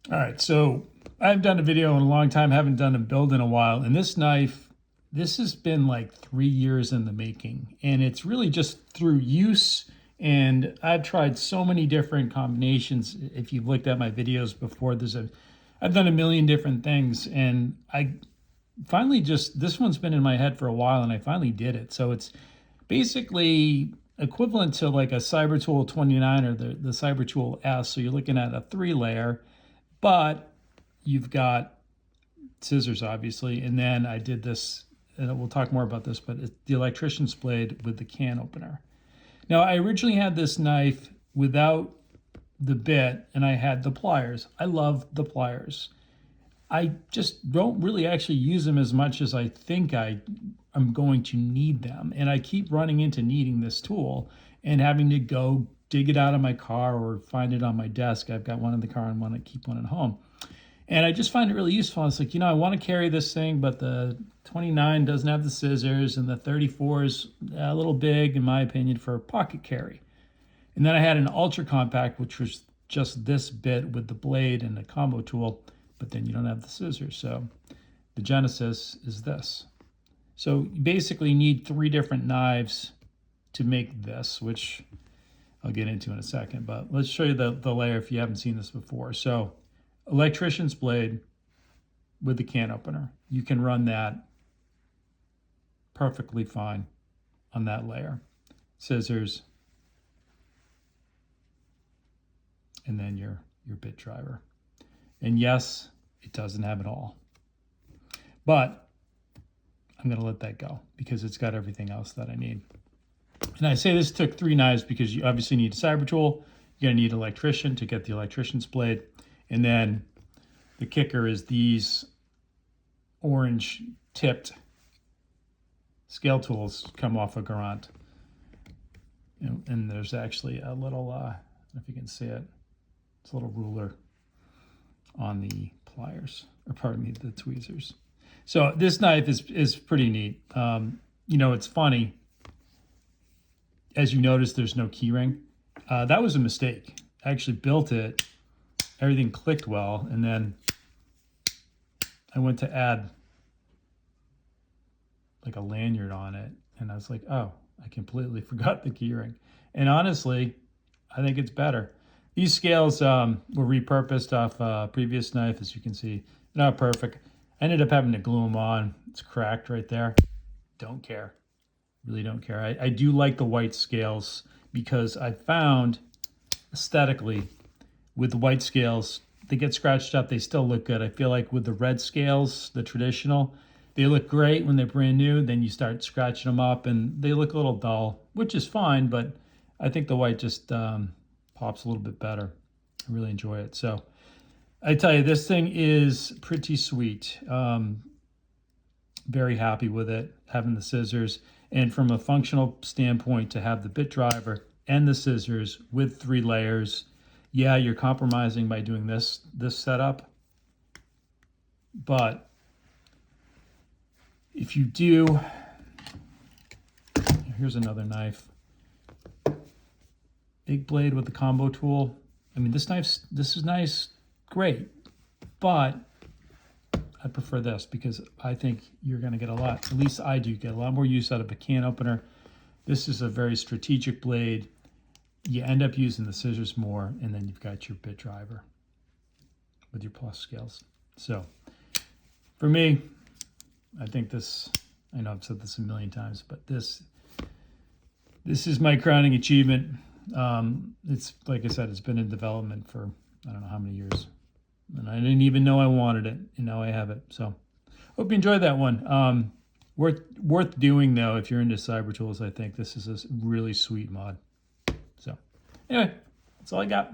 All right, so I haven't done a video in a long time, haven't done a build in a while, and this knife, this has been like 3 years in the making, and it's really just through use, and I've tried so many different combinations. If you've looked at my videos before, I've done a million different things, and I finally just, this one's been in my head for a while, and I finally did it. So it's basically equivalent to like a Cybertool 29 or the Cybertool S, so you're looking at a 3 layer, but you've got scissors, obviously. And then I did this, and we'll talk more about this, but it's the electrician's blade with the can opener. Now, I originally had this knife without the bit, and I had the pliers. I love the pliers. I just don't really actually use them as much as I think I'm going to need them. And I keep running into needing this tool and having to go dig it out of my car or find it on my desk. I've got one in the car and want to keep one at home. And I just find it really useful. It's like, I want to carry this thing, but the 29 doesn't have the scissors, and the 34 is a little big, in my opinion, for a pocket carry. And then I had an ultra compact, which was just this bit with the blade and the combo tool, but then you don't have the scissors. So the Genesis is this. So you basically need 3 different knives to make this, which I'll get into in a second, but let's show you the layer if you haven't seen this before. So electrician's blade with the can opener. You can run that perfectly fine on that layer. Scissors, and then your bit driver. And yes, it doesn't have it all, but I'm going to let that go because it's got everything else that I need. And I say this took 3 knives because you obviously need a cyber tool. You're going to need an electrician to get the electrician's blade. And then the kicker is these orange tipped scale tools come off a Garant. And there's actually a little, I don't know if you can see it, it's a little ruler on the pliers, or pardon me, the tweezers. So this knife is pretty neat. It's funny. As you notice, there's no key ring. That was a mistake. I actually built it. Everything clicked well. And then I went to add like a lanyard on it. And I was like, oh, I completely forgot the key ring. And honestly, I think it's better. These scales were repurposed off a previous knife, as you can see. They're not perfect. I ended up having to glue them on. It's cracked right there. Don't care. Really don't care. I do like the white scales because I found aesthetically with the white scales, they get scratched up, they still look good. I feel like with the red scales, the traditional, they look great when they're brand new. Then you start scratching them up and they look a little dull, which is fine, but I think the white just pops a little bit better. I really enjoy it. So I tell you, this thing is pretty sweet. Very happy with it, having the scissors. And from a functional standpoint, to have the bit driver and the scissors with 3 layers, yeah, you're compromising by doing this setup. But if you do, here's another knife. Big blade with the combo tool. I mean, this is nice, great, but I prefer this because I think you're going to get at least I do get a lot more use out of a can opener. This is a very strategic blade. You end up using the scissors more, and then you've got your bit driver with your plus scales. So for me, I think this, I know I've said this a million times, but this is my crowning achievement. It's, like I said, it's been in development for I don't know how many years. And I didn't even know I wanted it, and now I have it. So hope you enjoyed that one. Worth doing, though, if you're into cyber tools. I think this is a really sweet mod. So anyway, that's all I got.